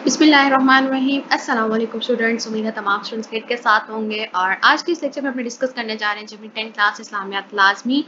बिस्मिल्लाहिर्रहमानिर्रहीम। अस्सलाम वालेकुम स्टूडेंट्स। उम्मीद है तमाम स्टूडेंट्स खैरियत के साथ होंगे। और आज के इस लेक्चर में अपने डिस्कस करने जा रहे हैं जब 10 क्लास इस्लामियात लाजमी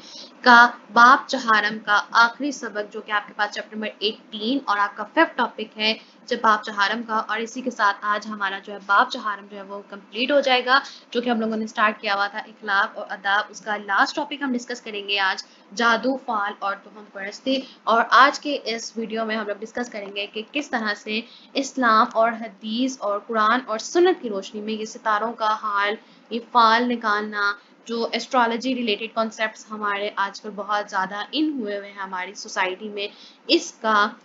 का बाब चहारम का आखिरी सबक, जो कि आपके पास चैप्टर नंबर 18 और आपका 5th टॉपिक है जब बाब चहारम का। और इसी के साथ आज हमारा जो है बाब चहारम जो है वो कंप्लीट हो जाएगा, जो कि हम लोगों ने स्टार्ट किया हुआ था इखलाक और अदाब। उसका लास्ट टॉपिक हम डिस्कस करेंगे आज, जादू, फाल और तुहम परस्ती। और आज के इस वीडियो में हम लोग डिस्कस करेंगे कि किस तरह से इस्लाम और हदीस और कुरान और सुन्नत की रोशनी में ये सितारों का हाल, ये फाल निकालना, जो एस्ट्रोलॉजी रिलेटेड कॉन्सेप्ट्स हमारे आजकल बहुत ज़्यादा इन हुए हुए हैं हमारी सोसाइटी में, इसका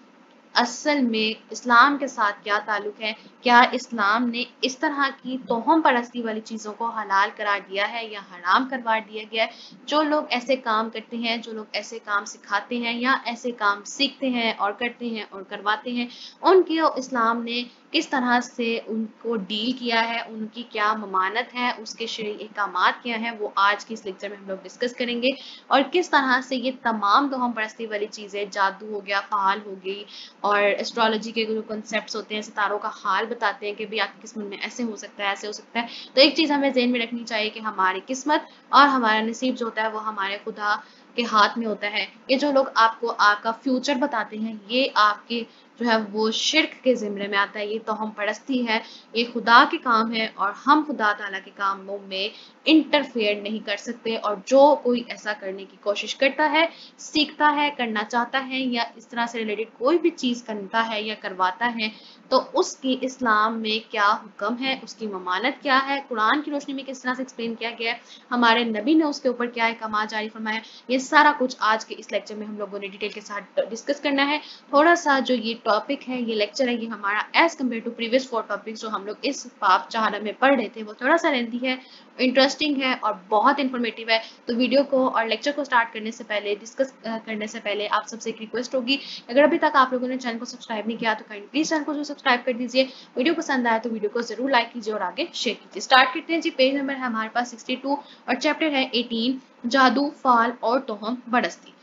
असल में इस्लाम के साथ क्या ताल्लुक है। क्या इस्लाम ने इस तरह की तोहम परस्ती वाली चीज़ों को हलाल करार दिया है या हराम करवा दिया गया है। जो लोग ऐसे काम करते हैं, जो लोग ऐसे काम सिखाते हैं या ऐसे काम सीखते हैं और करते हैं और करवाते हैं, उनकी इस्लाम ने किस तरह से उनको डील किया है, उनकी क्या ममानत है, उसके शरई अहकामात क्या हैं, वो आज की इस लेक्चर में हम लोग डिस्कस करेंगे। और किस तरह से ये तमाम तोहम परस्ती वाली चीज़ें, जादू हो गया, फाल हो गई, और एस्ट्रोलॉजी के जो कॉन्सेप्ट्स होते हैं, सितारों का हाल बताते हैं कि भाई आपकी किस्मत में ऐसे हो सकता है, ऐसे हो सकता है। तो एक चीज़ हमें ज़हन में रखनी चाहिए कि हमारी किस्मत और हमारा नसीब जो होता है वो हमारे खुदा के हाथ में होता है। ये जो लोग आपको आपका फ्यूचर बताते हैं, ये आपके जो है वो शिर्क के ज़िम्रे में आता है, ये तोहम परस्ती है, ये खुदा के काम है और हम खुदा ताला के कामों में इंटरफेयर नहीं कर सकते। और जो कोई ऐसा करने की कोशिश करता है, सीखता है, करना चाहता है या इस तरह से रिलेटेड कोई भी चीज़ करता है या करवाता है, तो उसकी इस्लाम में क्या हुक्म है, उसकी ममानत क्या है, कुरान की रोशनी में किस तरह से एक्सप्लेन किया गया है, हमारे नबी ने उसके ऊपर क्या अहकाम जारी फरमाया, ये सारा कुछ आज के इस लेक्चर में हम लोगों ने डिटेल के साथ डिस्कस करना है। थोड़ा सा जो ये टॉपिक है, ये लेक्चर है, ये हमारा as compare to previous 4 topics जो हम लोग इस बाब चहारम में पढ़ रहे थे, वो थोड़ा सा लेंथी है, इंटरेस्टिंग है और बहुत इन्फॉर्मेटिव है। तो वीडियो को और लेक्चर को स्टार्ट करने से पहले, डिस्कस करने से पहले आप सबसे एक रिक्वेस्ट होगी, अगर अभी तक आप लोगों ने चैनल को सब्सक्राइब नहीं किया तो काइंडली प्लीज चैनल को जो सब्सक्राइब कर दीजिए। वीडियो पसंद आया तो वीडियो को जरूर लाइक कीजिए और आगे शेयर कीजिए। स्टार्ट करते हैं जी। पेज नंबर है हमारे पास 62 और चैप्टर है 18, जादू, फाल और तोहम परस्ती।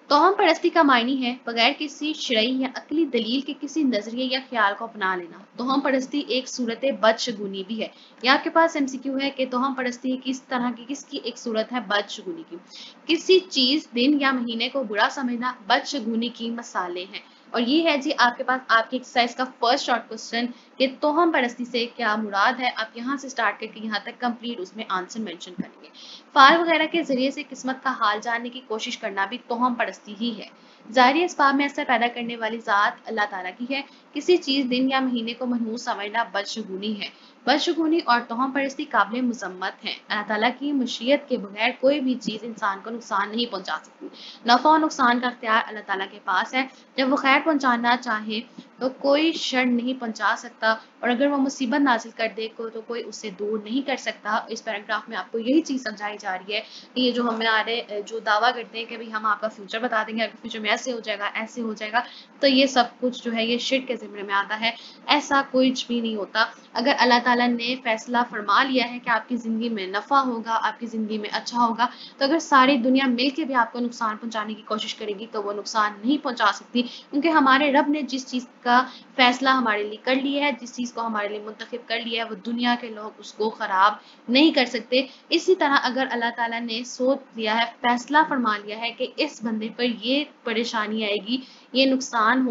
तोहम परस्ती का मायनी है बगैर किसी शरई या अकली दलील के किसी नजरिए या ख्याल को अपना लेना। तोहम परस्ती एक सूरत बदशगुनी भी है। यहाँ आपके पास एमसीक्यू है कि तोहम परस्ती किस तरह की, किसकी एक सूरत है बदशगुनी की। किसी चीज, दिन या महीने को बुरा समझना बदशगुनी की मसाले हैं। और ये है जी आपके पास आपकी एक्सरसाइज का फर्स्ट शॉर्ट क्वेश्चन कि तोहम परस्ती से क्या मुराद है। आप यहाँ से स्टार्ट करके यहाँ तक कंप्लीट उसमें आंसर मेंशन करेंगे। फाल वगैरह के जरिए से किस्मत का हाल जानने की कोशिश करना भी तोहम परस्ती ही है। ज़ाहिरी असबाब में असर पैदा करने वाली ज़ात अल्लाह ताला की है। किसी चीज़, दिन या महीने को मनहूस समझना बदशगुनी है। बदशगुनी और तोहम परस्ती काबिल मुजम्मत है। अल्लाह ताला की मशीयत के बगैर कोई भी चीज़ इंसान को नुकसान नहीं पहुंचा सकती। नफ़ा और नुकसान का अख्तियार अल्लाह ताला के पास है। जब वो खैर पहुंचाना चाहे तो कोई शर नहीं पहुंचा सकता, और अगर वो मुसीबत नाजिल कर दे को तो कोई उससे दूर नहीं कर सकता। इस पैराग्राफ में आपको यही चीज़ समझाई जा रही है कि ये जो हमारे जो दावा करते हैं कि भाई हम आपका फ्यूचर बता देंगे, आपके फ्यूचर में ऐसे हो जाएगा, ऐसे हो जाएगा, तो ये सब कुछ जो है ये शिर्क के ज़िम्मे में आता है। ऐसा कुछ भी नहीं होता। अगर अल्लाह ताला ने फैसला फरमा लिया है कि आपकी ज़िंदगी में नफ़ा होगा, आपकी ज़िंदगी में अच्छा होगा, तो अगर सारी दुनिया मिल के भी आपको नुकसान पहुंचाने की कोशिश करेगी तो वो नुकसान नहीं पहुंचा सकती, क्योंकि हमारे रब ने जिस चीज़ का फैसला हमारे लिए कर लिया है, जिस चीज़ को हमारे लिए मुंतखब कर लिया है, वो दुनिया के लोग उसको ख़राब नहीं कर सकते। इसी तरह अगर अल्लाह ताला ने सोच लिया है, फैसला फरमा लिया है कि इस बंदे पर ये परेशानी आएगी, ये नुकसान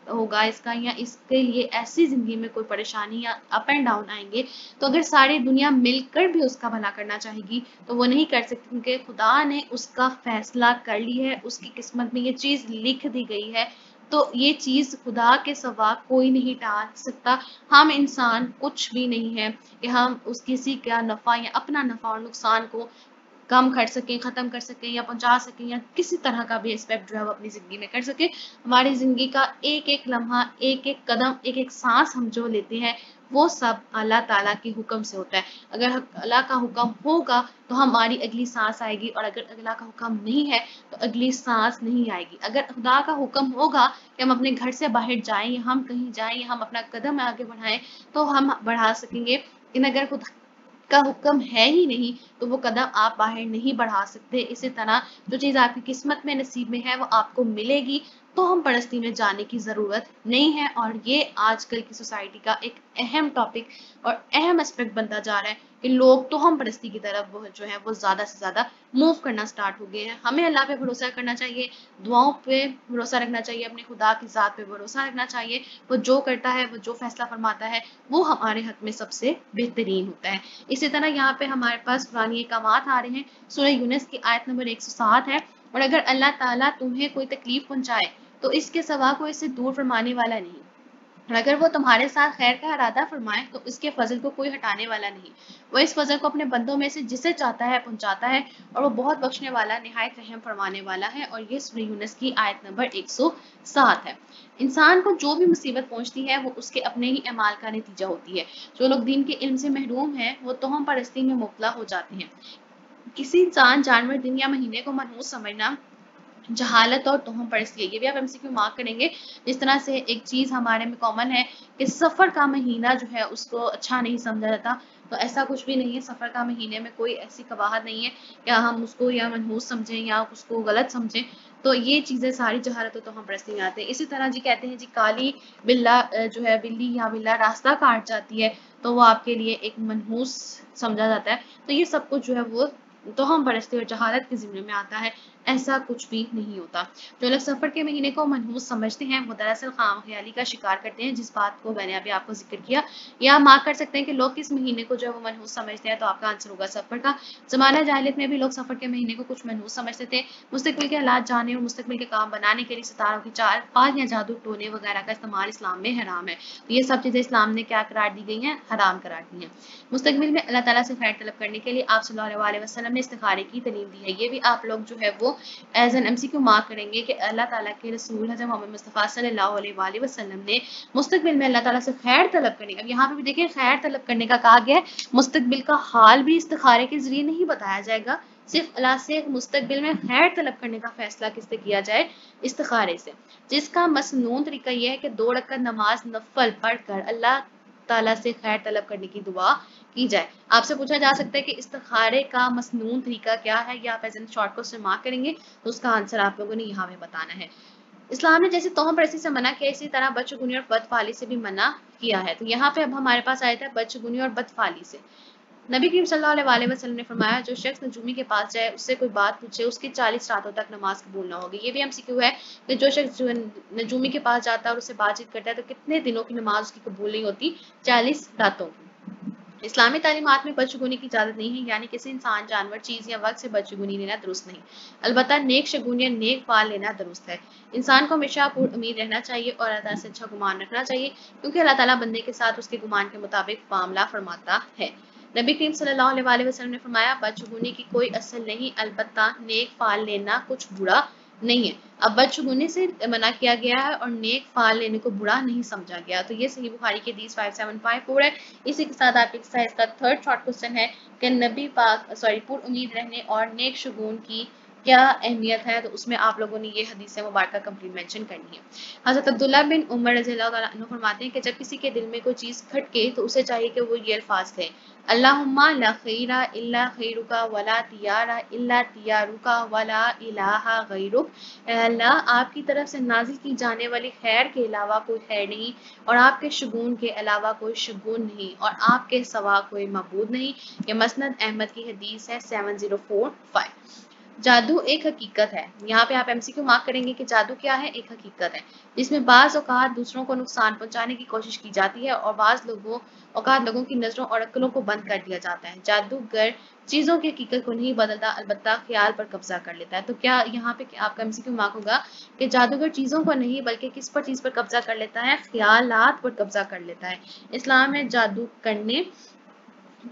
होगा इसका, या इसके लिए ऐसी ज़िंदगी में कोई परेशानी या अप एंड डाउन आएंगे, तो अगर सारी दुनिया मिलकर भी उसका भला करना चाहेगी तो वो नहीं कर सकती, क्योंकि खुदा ने उसका फैसला कर ली है, उसकी किस्मत में ये चीज़ लिख दी गई है। तो ये चीज़ खुदा के सिवा कोई नहीं टाल सकता। हम इंसान कुछ भी नहीं है कि हम उस किसी का नफ़ा या अपना नफ़ा और नुकसान को कम कर सकें, ख़त्म कर सकें या पहुंचा सकें, या किसी तरह का भी एस्पेक्ट जो है वो अपनी ज़िंदगी में कर सकें। हमारी ज़िंदगी का एक एक लम्हा, एक एक कदम, एक एक सांस हम जो लेते हैं, वो सब अल्लाह ताला के हुक्म से होता है। अगर अल्लाह का हुक्म होगा तो हमारी अगली सांस आएगी, और अगर अल्लाह का हुक्म नहीं है तो अगली सांस नहीं आएगी। अगर खुदा का हुक्म होगा कि हम अपने घर से बाहर जाएं या हम कहीं जाएं या हम अपना कदम आगे बढ़ाएं तो हम बढ़ा सकेंगे, लेकिन अगर खुदा का हुक्म है ही नहीं तो वो कदम आप बाहर नहीं बढ़ा सकते। इसी तरह जो चीज़ आपकी किस्मत में, नसीब में है, वो आपको मिलेगी। توہم پرستی میں جانے کی ضرورت نہیں ہے، اور یہ آج کل کی سوسائٹی کا ایک اہم ٹاپک اور اہم اسپیکٹ بنتا جا رہا ہے کہ لوگ توہم پرستی کی طرف وہ زیادہ سے زیادہ موو کرنا سٹارٹ ہو گئے ہیں۔ ہمیں اللہ پہ بھروسہ کرنا چاہیے، دعاؤں پہ بھروسہ رکھنا چاہیے، اپنے خدا کی ذات پہ بھروسہ رکھنا چاہیے۔ وہ جو کرتا ہے، وہ جو فیصلہ فرماتا ہے، وہ ہمارے حق میں سب سے بہترین ہوتا ہے۔ اسی طرح یہاں پہ ہمارے پاس قرآنی احکامات آ رہے ہیں۔ سورہ یونس کی آیت نمبر 107 ہے، اور اگر اللہ تعالیٰ تمہیں کوئی تکلیف پہنچائے تو اس کے سوا کوئی اسے دور فرمانے والا نہیں، اور اگر وہ تمہارے ساتھ خیر کا ارادہ فرمائے تو اس کے فضل کو کوئی ہٹانے والا نہیں۔ وہ اس فضل کو اپنے بندوں میں سے جسے چاہتا ہے پہنچاتا ہے، اور وہ بہت بخشنے والا، نہایت رحم فرمانے والا ہے۔ اور یہ سورہ یونس کی آیت نمبر 107 ہے۔ انسان کو جو بھی مصیبت پہنچتی ہے وہ اس کے اپنے ہی اعمال کا نتیجہ ہوتی ہے۔ جو لوگ دین کے علم سے محروم ہیں وہ توہم پرستی میں مبتلا ہو جاتے ہیں۔ کسی انسان، جانور، دن یا مہینے کو منحوس سمجھنا جہالت اور توہم پرستی ہے۔ یہ بھی آپ MCQ مارک کریں گے۔ جس طرح سے ایک چیز ہمارے میں کامن ہے کہ سفر کا مہینہ جو ہے اس کو اچھا نہیں سمجھا جاتا، تو ایسا کچھ بھی نہیں ہے۔ سفر کا مہینے میں کوئی ایسی قباحت نہیں ہے کہ ہم اس کو یا منحوس سمجھیں یا اس کو غلط سمجھیں، تو یہ چیزیں ساری جہالت اور توہم پرستی میں آتے ہیں۔ اسی طرح جی کہتے ہیں جی کالی بلا جو ہے، بلی یا بلا راستہ کاٹ جاتی ہے تو وہ آپ کے لیے ایک منحوس سمجھا جاتا ہے۔ تو یہ سب کچھ جو ہے وہ توہم پرستی اور جہالت کے ضمن میں آتا ہے، ایسا کچھ بھی نہیں ہوتا۔ جو لوگ سفر کے مہینے کو منحوس سمجھتے ہیں وہ دراصل خام خیالی کا شکار کرتے ہیں، جس بات کو میں نے ابھی آپ کو ذکر کیا۔ یا مارک کر سکتے ہیں کہ لوگ کس مہینے کو جو ہے وہ منحوس سمجھتے ہیں، تو آپ کا آنسر ہوگا سفر کا۔ زمانہ جاہلیت میں بھی لوگ سفر کے مہینے کو کچھ منحوس سمجھتے تھے۔ مستقبل کے حالات جاننے اور مستقبل کے کام بنانے کے لیے ستاروں کی چال، فال یا جادو ٹونے وغیرہ کا استعمال اسلام میں حرام ہے۔ تو یہ سب چیزیں اسلام نے کیا قرار دی گئی ہیں؟ حرام قرار دی ہیں۔ مستقبل میں اللہ تعالیٰ سے خیر طلب کرنے کے لیے آپ صلی اللہ علیہ وسلم نے استخارے کی تعلیم دی ہے۔ یہ بھی آپ لوگ جو ہے وہ ایز این MCQ مارک کریں گے کہ اللہ تعالیٰ کے رسول حضرت محمد مصطفیٰ صلی اللہ علیہ وآلہ وسلم نے مستقبل میں اللہ تعالیٰ سے خیر طلب کرنے کا، اب یہاں پہ بھی دیکھیں خیر طلب کرنے کا کہا گیا ہے، مستقبل کا حال بھی استخارے کے ذریعے نہیں بتایا جائے گا، صرف اللہ سے مستقبل میں خیر طلب کرنے کا فیصلہ کس سے کیا جائے؟ استخارے سے، جس کا مسنون طریقہ یہ ہے کہ 2 رکعت نماز نفل پڑھ کر اللہ تعالیٰ سے خیر طلب کرنے کی دعا کی جائے۔ آپ سے پوچھا جا سکتا ہے کہ استخارے کا مسنون طریقہ کیا ہے، یا آپ as an short question mark کریں گے تو اس کا آنسر آپ لوگوں نے یہاں میں بتانا ہے۔ اسلام نے جیسے توہم پرستی سے منع کیا، اسی طرح بدشگونی اور بدفعلی سے بھی منع کیا ہے۔ تو یہاں پہ اب ہمارے پاس آیا تھا بدشگونی اور بدفعلی سے۔ نبی کریم صلی اللہ علیہ وسلم نے فرمایا جو شخص نجومی کے پاس جائے، اس سے کوئی بات پوچھے، اس کی 40 راتوں تک نماز قبول نہ ہوگی۔ یہ بھی MCQ ہے کہ جو شخص نجومی کے پاس جاتا ہے اور اس سے بات چیت کرتا ہے تو کتنے دنوں کی نماز اس کی قبول نہیں ہوتی؟ 40 راتوں کی۔ اسلامی تعلیمات میں بدشگونی کی اجازت نہیں ہے، یعنی کسی انسان، جانور، چیز یا وقت سے بدشگونی لینا درست نہیں۔ البتہ نیک شگون یا نیک فعل لینا درست ہے۔ انسان کو ہمیشہ پر امید رہنا چاہیے اور اللہ تعالیٰ سے اچھا گمان رکھنا چاہیے، کیونکہ اللہ تعالیٰ بندے کے ساتھ اس کے گمان کے مطابق معاملہ فرماتا ہے۔ نبی کریم صلی اللہ علیہ وآلہ وسلم نے فرمایا بدشگونی کی کوئی اصل نہیں، البتہ نیک فعل لینا کچھ برا نہیں ہے۔ اب بدشگونی سے منع کیا گیا ہے اور نیک فعل لینے کو برا نہیں سمجھا گیا۔ تو یہ صحیح بخاری کی حدیث 5754 ہے۔ اسی کے ساتھ آپ ایکسرسائز کا 3rd شارٹ کوسچن ہے کہ نبی پاک پر امید رہنے اور نیک شگون کی کیا اہمیت ہے، تو اس میں آپ لوگوں نے یہ حدیث مبارکہ کمپلیٹ مینشن کرنی ہے۔ حضرت عبداللہ بن عمر رضی اللہ تعالیٰ عنہ فرماتے ہیں کہ جب کسی کے دل میں کوئی چیز کھٹکے تو اسے چاہیے کہ وہ یہ الفاظ کہے: اللہم لا خیر الا خیرک ولا تیار الا تیارک ولا الہ غیرک۔ اے اللہ، آپ کی طرف سے نازل کی جانے والی خیر کے علاوہ کوئی خیر نہیں، اور آپ کے شگون کے علاوہ کوئی شگون نہیں، اور آپ کے سوا کوئی معبود نہیں۔ یہ مسند احمد کی حدیث ہے 7045۔ جادو ایک حقیقت ہے۔ یہاں پہ آپ MCQ مارک کریں گے کہ جادو کیا ہے؟ ایک حقیقت ہے، جس میں بعض اوقات دوسروں کو نقصان پہنچانے کی کوشش کی جاتی ہے اور بعض اوقات لوگوں کی نظروں اور عقلوں کو بند کر دیا جاتا ہے۔ جادوگر چیزوں کی حقیقت کو نہیں بدلتا، البتہ خیال پر قبضہ کر لیتا ہے۔ تو کیا یہاں پہ آپ کا MCQ مارک ہوگا کہ جادوگر چیزوں کو نہیں بلکہ کس پر چیز پر قبضہ کر لیتا ہے؟ خیالات پر قبضہ کر لیتا ہے۔ اسلام میں جادو کرنے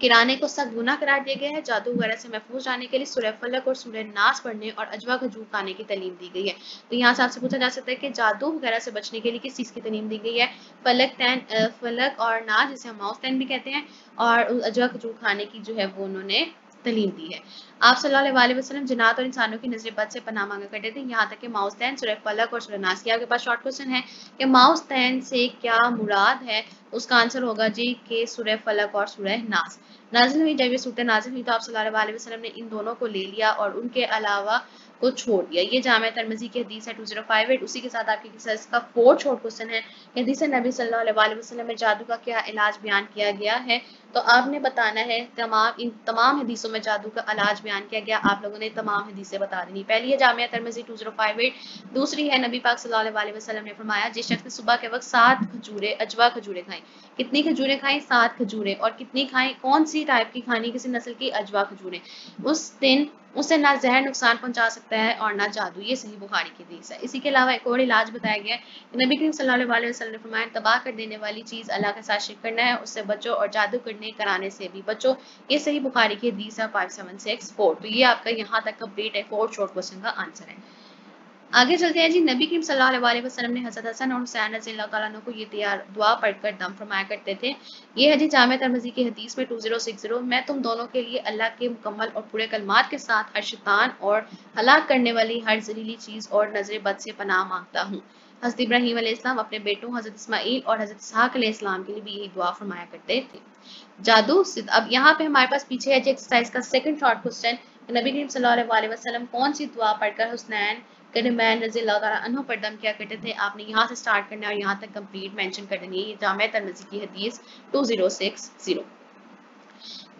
کرانے کو سخت گناہ قرار دیا گیا ہے۔ جادو وغیرہ سے محفوظ رہنے کے لیے سورہ فلق اور سورہ ناس پڑھنے اور اجوا کھجور کھانے کی تعلیم دی گئی ہے۔ تو یہاں سے آپ سے پوچھا جا سکتا ہے کہ جادو وغیرہ سے بچنے کے لیے کس چیز کی تعلیم دی گئی ہے؟ فلق اور ناس، جسے ہم ماؤس تین بھی کہتے ہیں، اور اجوا کھجور کھانے کی جو ہے وہ انہوں نے تعلیم دی ہے۔ آپ صلی اللہ علیہ وسلم جنات اور انسانوں کی نظر بد سے پناہ مانگا کرتے تھے، یہاں تک کہ ماؤس تین، سورہ فلق اور سورہ ناس کی۔ آپ کے پاس شارٹ کوسچن ہے کہ ماؤس تین سے کیا مراد ہے؟ اس کا آنسر ہوگا جی کہ سورہ فلق اور سورہ ناس نازل ہوئی۔ جب یہ صورتیں نازل ہوئی تو آپ صلی اللہ علیہ وسلم نے ان دونوں کو لے لیا اور ان کے علاوہ को छोड़ दिया। ये जामिया तिरमिज़ी की हदीस है 2058। उसी के साथ आपके एक्सरसाइज का 4 शॉर्ट क्वेश्चन है कि हदीस नबी सल्लल्लाहु अलैहि वसल्लम में जादू का क्या इलाज बयान किया गया है। तो आपने बताना है इन तमाम हदीसों में जादू का इलाज बयान किया गया, आप लोगों ने तमाम हदीसें बता देनी। पहली है जामिया तिरमिज़ी 2058। दूसरी है नबी पाक सल्लल्लाहु अलैहि वसल्लम ने फरमाया जिस शख्स ने सुबह के वक्त 7 खजूरें अजवा खजूरें खाएं। कितनी खजूरें खाएं? 7 खजूरें। और कितनी खाएं? कौन सी टाइप की खानी? किसी नस्ल की अजवा खजूरें। उस दिन उसे ना जहर नुकसान पहुंचा सकता है और ना जादू। ये सही बुखारी की हदीस है। इसी के अलावा एक और इलाज बताया गया है। नबी करीम सल्लल्लाहु अलैहि वसल्लम ने फरमाया तबाह कर देने वाली चीज अल्लाह के साथ शिरक करना है, उससे बचो और जादू करने कराने से भी बचो। ये सही बुखारी की हदीस है 5764। तो ये आपका यहाँ तक कंप्लीट है 4 शॉर्ट क्वेश्चन का आंसर है। आगे चलते हैं जी। नबी करीम सल्लल्लाहु अलैहि वसल्लम ने हज़रत हसन और हुसैन रज़ियल्लाहु ताला अन्हु को ये दुआ पढ़कर दम फरमाया करते थे। ये है जी जामिया तिरमिज़ी की हदीस में 2060। मैं तुम दोनों के लिए अल्लाह के मुकम्मल और पूरे कलमात के साथ हर शैतान और हलाक करने वाली हर जहरीली चीज और नजर बद से पनाह मांगता हूँ। हज़रत इब्राहीम अलैहिस्सलाम अपने बेटों हज़रत इस्माईल और हज़रत इसहाक अलैहिस्सलाम के लिए भी यही दुआ फरमाया करते थे। जादू सिद्ध। अब यहाँ पे हमारे पास पीछे है जी एक्सरसाइज का सेकंड शॉर्ट क्वेश्चन। नबी करीम सल्लल्लाहु अलैहि वसल्लम कौन सी दुआ पढ़कर हुसैन करनमैन रज़ियल्लाहु ताला अन्हु पर दम किया करते थे। आपने यहाँ से स्टार्ट करना है और यहाँ तक कंप्लीट मेंशन कर देनी है। ये जामिया तिरमिज़ी की हदीस 2060।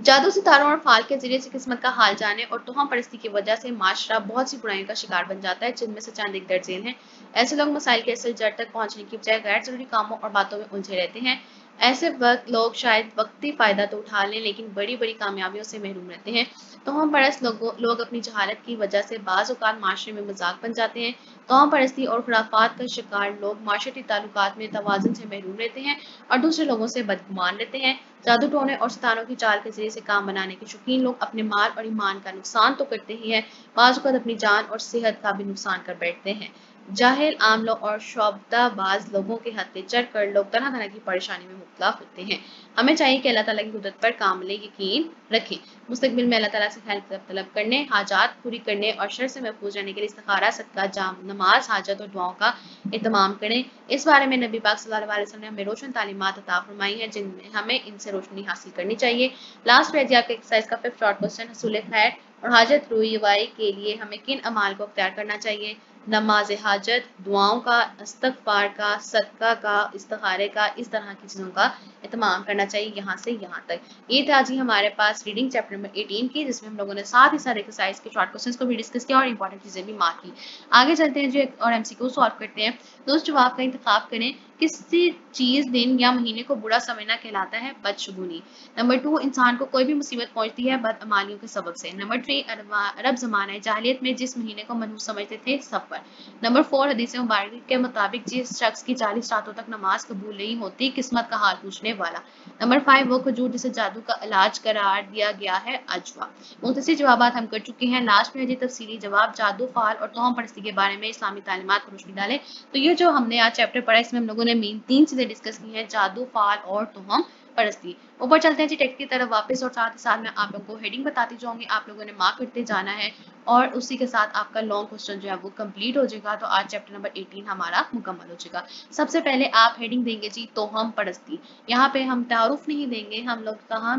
जादू सितारों और फाल के जरिए से किस्मत का हाल जाने और तुहम परस्ती की वजह से माशरा बहुत सी बुराइयों का शिकार बन जाता है, जिनमें से चंद एक दर्ज हैं। ऐसे लोग मसाइल के असल जड़ तक पहुंचने की बजाय गैर जरूरी कामों और बातों में उलझे रहते हैं। ऐसे वक्त लोग शायद वक्ती फायदा तो उठा लें, लेकिन बड़ी बड़ी कामयाबियों से महरूम रहते हैं। तुहम परस्त लोग अपनी जहालत की वजह से बाज़ औक़ात माशरे में मजाक बन जाते हैं। तुहम परस्ती और खुराफात का शिकार लोग माशरती ताल्लुकात में तवाज़ुन से महरूम रहते हैं और दूसरे लोगों से बदगुमान रहते हैं। जादू टोने और सितारों की चाल के जरिए से काम बनाने के शौकीन लोग अपने माल और ईमान का नुकसान तो करते ही हैं, बाज़ औक़ात अपनी जान और सेहत का भी नुकसान कर बैठते हैं। जाहिल आम लोग और शोबदाबाज लोगों के हत्थे चढ़ कर लोग तरह तरह की परेशानी में मुब्तला होते हैं। हमें चाहिए कि अल्लाह ताला की कुदरत पर कामिल यकीन रखें, मुस्तक़बिल में अल्लाह ताला से खैर तलब करने, हाजात पूरी करने और शर से महफूज रहने के लिए इस्तिखारा, सदका, जाम, नमाज, हाजत और दुआओं का एहतमाम करें। इस बारे में नबी पाक सल्लल्लाहु अलैहि वसल्लम ने हमें रोशन तालीमात अता फरमाई हैं, जिनमें हमें इनसे रोशनी हासिल करनी चाहिए। लास्ट पेज आपके एक्सरसाइज का 5th शॉर्ट क्वेश्चन, हसूल खैर और हाजत रुई के लिए हमें किन अमाल को अख्तियार करना चाहिए। नमाज हाजत, दुआओं का, इस्तग़फ़ार का, सदका का, इस्तिखारे का, इस तरह की चीज़ों का एहतमाम करना चाहिए। यहाँ से यहाँ तक ये था जी हमारे पास रीडिंग चैप्टर नंबर 18 की, जिसमें हम लोगों ने साथ ही सारे एक्सरसाइज के शॉर्ट क्वेश्चंस को भी डिस्कस किया और इंपॉर्टेंट चीज़ें भी मार्क की। आगे चलते हैं जी और MCQ सॉल्व करते हैं। दोस्त जवाब का इंतखाब करें। किसी चीज़, दिन या महीने को बुरा समझना कहलाता है बदशगुनी। नंबर 2, इंसान को कोई भी मुसीबत पहुंचती है बदअमालियों के सबब से। नंबर 3, अरब ज़माना जाहिलियत में जिस महीने को मनहूस समझते थे सफ़र। नंबर 4, हदीस मुबारक के मुताबिक जिस शख्स की 40 रातों तक नमाज कबूल नहीं होती, किस्मत का हाल पूछने वाला। नंबर 5, वो खजूर जिसे जादू का इलाज करार दिया गया है अजवा। मुख्तसर जवाब हम कर चुके हैं। लास्ट में है तफसीली जवाब, जादू, फाल और तोहम परस्ती के बारे में इस्लामी तालीमात पर रोशनी डालें। तो ये जो हमने आज चैप्टर पढ़ा, इसमें हम लोगों ने मेन 3 चीजें डिस्कस की हैं, जादू, फाल और तोहम परस्ती। ऊपर चलते हैं जी टेक्स्ट की तरफ वापस, और साथ ही साथ मैं आप लोगों को हेडिंग बताती जाऊंगी, आप लोगों ने मार्क करते जाना है और उसी के साथ आपका लॉन्ग क्वेश्चन जो है वो कंप्लीट हो जाएगा। तो आज चैप्टर नंबर 18 हमारा मुकम्मल हो जाएगा। सबसे पहले आप हेडिंग देंगे जी तोहम परस्ती। यहाँ पे हम तारुफ नहीं देंगे, हम लोग कहाँ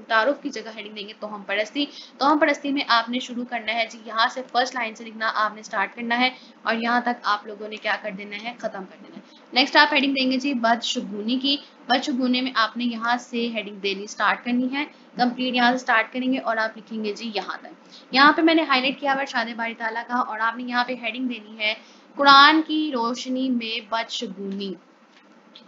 तारुफ की जगह हेडिंग देंगे तोहम परस्ती। तोहम परस्ती में आपने शुरू करना है जी, यहाँ से फर्स्ट लाइन से लिखना आपने स्टार्ट करना है और यहाँ तक आप लोगों ने क्या कर देना है, खत्म कर देना है। नेक्स्ट आप हेडिंग देंगे जी बदशगुनी की। बदशगुनी में आपने यहाँ से हेडिंग देनी स्टार्ट करनी है, कंप्लीट यहाँ से स्टार्ट करेंगे और आप लिखेंगे जी यहाँ तक। यहाँ पे मैंने हाईलाइट किया हुआ शाद बारी ताला का, और आपने यहाँ पे हेडिंग देनी है कुरान की रोशनी में बदशगुनी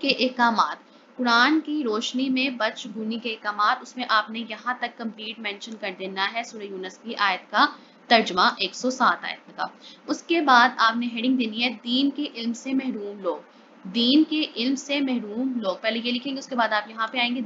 के एकामात। कुरान की रोशनी में बदशगुनी के एकामात, उसमें आपने यहाँ तक कंप्लीट मेंशन कर देना है सूरह यूनुस की आयत का तर्जमा 107 आयत का। उसके बाद आपने हेडिंग देनी है दीन के इल्म से महरूम लोग। दीन के इल्म से महरूम लोग, पहले ये लिखेंगे, उसके बाद आप यहाँ पे आएंगे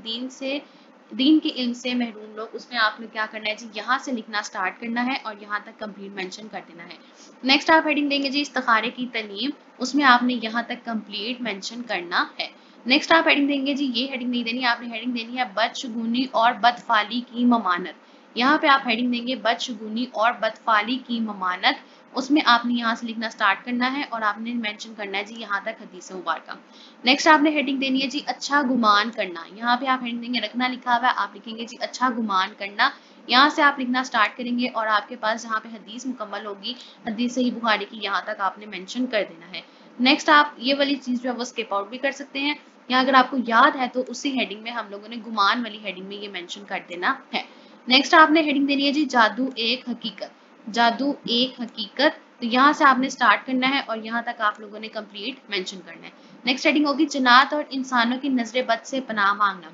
दीन के इल्म से महरूम लोग। उसमें आपने क्या करना है जी, यहाँ से लिखना स्टार्ट करना है और यहाँ तक कंप्लीट मेंशन कर देना है। नेक्स्ट आप हेडिंग देंगे जी इस्तिखारे की तालीम, उसमें आपने यहाँ तक कंप्लीट मेंशन करना है। नेक्स्ट आप हेडिंग देंगे जी, ये हेडिंग नहीं देनी, आपने हेडिंग देनी है बदशगुनी और बदफाली की ममानत। यहाँ पे आप हेडिंग देंगे बदशगुनी और बदफाली की ममानत, उसमें आपने यहाँ से लिखना स्टार्ट करना है और आपने मेंशन करना है जी यहाँ तक हदीस मुबारक। नेक्स्ट आपने हेडिंग देनी है जी अच्छा गुमान करना। यहाँ पे आप हेडिंग देंगे, रखना लिखा हुआ है, आप लिखेंगे जी अच्छा गुमान करना। यहाँ से आप लिखना स्टार्ट करेंगे और आपके पास जहाँ पे हदीस मुकम्मल होगी, हदीस सही बुखारी की, यहाँ तक आपने मेंशन कर देना है। नेक्स्ट आप ये वाली चीज जो है वो स्किप आउट भी कर सकते हैं, या अगर आपको याद है तो उसी हेडिंग में हम लोगों ने गुमान वाली हेडिंग में ये मेंशन कर देना है। नेक्स्ट आपने हेडिंग देनी है जी जादू एक हकीकत, जादू एक हकीकत। तो यहाँ से आपने स्टार्ट करना है और यहाँ तक आप लोगों ने कंप्लीट मेंशन करना है। नेक्स्ट हेडिंग होगी जन्नात और इंसानों की नजर बद से पनाह मांगना,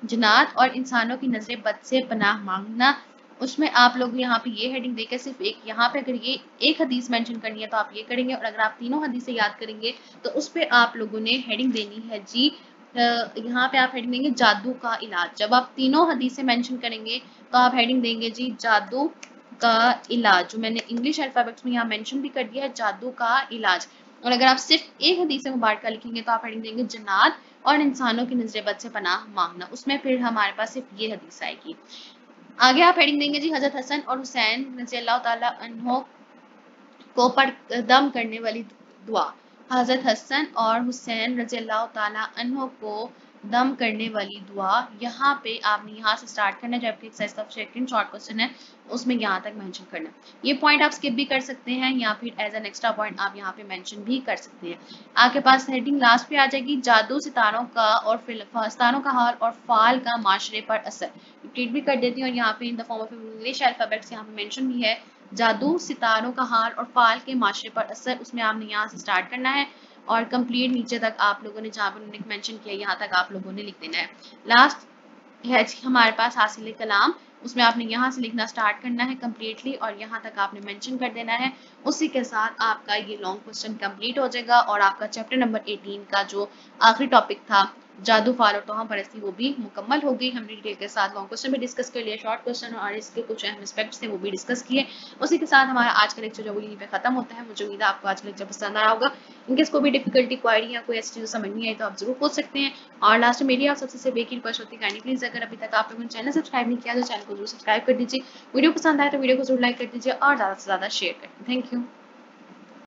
जन्नात और इंसानों की नजर बद से पनाह मांगना। उसमें आप लोग यहाँ पे ये हेडिंग देकर सिर्फ एक, यहाँ पे अगर ये एक हदीस मेंशन करनी है तो आप ये करेंगे, और अगर आप तीनों हदीसें याद करेंगे तो उस पर आप लोगों ने हेडिंग देनी है जी, यहाँ पे आप हेडिंग देंगे जादू का इलाज। जब आप तीनों हदीसें मेंशन करेंगे तो आप हेडिंग देंगे जी जादू का इलाज, जो मैंने इंग्लिश अल्फाबेट्स में यहाँ मेंशन भी कर दिया है, जादू का इलाज। और अगर आप सिर्फ एक हदीस मुबारक लिखेंगे तो आप हेडिंग देंगे जन्नात और इंसानों की नजर बद से पनाह मांगना। उसमें फिर हमारे पास सिर्फ ये हदीस आएगी। आगे आप हेडिंग देंगे जी हजरत हसन और हुसैन रज़ी अल्लाह ताला अन्हो को पर दम करने वाली दुआ, हजरत हसन और हुसैन रज़ी अल्लाह ताला अन्हो को दम करने वाली दुआ। यहाँ पे आपने यहाँ से स्टार्ट करना है, जबकि एक्सरसाइज का सेकंड शॉर्ट क्वेश्चन है उसमें यहाँ तक मेंशन करना है। ये पॉइंट आप स्किप भी कर सकते हैं या फिर एज एन एक्स्ट्रा पॉइंट आप यहाँ पे मेंशन भी कर सकते हैं। आपके पास हेडिंग लास्ट पे आ जाएगी जादू सितारों का और सितारों का हाल और फाल का माशरे पर असर। रिपीट भी कर देती हूँ, और यहाँ पे in the form of English alphabets यहाँ पे मेंशन भी है, जादू सितारों का हाल और फाल के माशरे पर असर। उसमें आपने यहाँ से स्टार्ट करना है और कंप्लीट नीचे तक आप लोगों ने जहाँ पर उन्होंने मेंशन किया यहाँ तक आप लोगों ने लिख देना है। लास्ट है हमारे पास हासिल कलाम, उसमें आपने यहाँ से लिखना स्टार्ट करना है कम्प्लीटली और यहाँ तक आपने मेंशन कर देना है। उसी के साथ आपका ये लॉन्ग क्वेश्चन कंप्लीट हो जाएगा और आपका चैप्टर नंबर 18 का जो आखिरी टॉपिक था जादू फाल और तोहम परस्ती वो भी मुकम्मल हो गई। हमने डिटेल के साथ लॉन्ग क्वेश्चन भी डिस्कस कर लिया, शॉर्ट क्वेश्चन और इसके कुछ अहम एस्पेक्ट्स थे वो भी डिस्कस किए। उसी के साथ हमारा आज का लेक्चर जो यहीं पे खत्म होता है। मुझे उम्मीद है आपको आज का लेक्चर पसंद आया होगा। इनकेस कोई भी डिफिकल्टी, क्वारी या कोई ऐसी चीज़ समझ नहीं आई तो आप जरूर पूछ सकते हैं। और लास्ट में मेरी आप सबसे सिर्फ एक ही रिक्वेस्ट होती है, काइंडली प्लीज अगर अभी तक आप लोगों ने चैनल सब्सक्राइब नहीं किया तो चैनल को जरूर सब्सक्राइब कर दीजिए। वीडियो पसंद आए तो वीडियो को जरूर लाइक कर दीजिए और ज़्यादा से ज़्यादा शेयर कर दीजिए। Thank you.